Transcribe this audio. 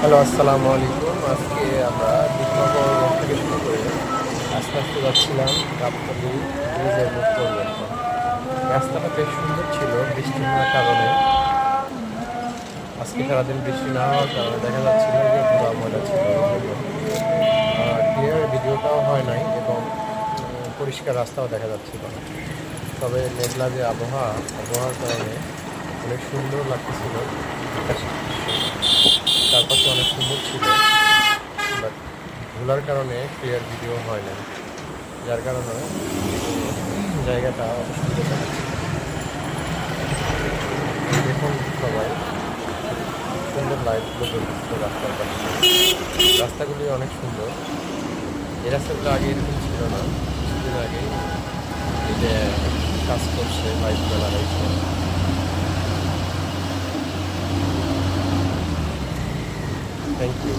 Hello, আসসালামু আলাইকুম। আজকে আমরা বিষ্ণুপুর মোড় থেকে শুরু করে আস্তে আস্তে যাচ্ছিলাম গাবতলী ব্রিজের মুখ পর্যন্ত। রাস্তাটা বেশ সুন্দর ছিল বৃষ্টি হওয়ার কারণে। আজকে সারাদিন বৃষ্টি না হওয়ার কারণে দেখা যাচ্ছিল যে ধোঁয়া ময়লা ছিল এই জন্য ক্লিয়ার ভিডিওটাও হয় নাই এবং পরিষ্কার রাস্তাও দেখা যাচ্ছিল না। তবে মেঘলা যে আবহাওয়ার কারণে অনেক সুন্দর লাগতেছিল। চারপাশে অনেক সুন্দর ছিল, বাট ধুলার কারণে ক্লিয়ার ভিডিও হয় না, যার কারণে জায়গাটা অত সুন্দর দেখাচ্ছিল। দেখুন সবাই সুন্দর লাইটগুলো জ্বলতেছিল রাস্তার পাশে। রাস্তাগুলি অনেক সুন্দর। এই রাস্তাগুলো আগে এরকম ছিল না, কিছুদিন আগে এটা কাজ করছে, লাইটগুলো লাগাইছে। Thank you.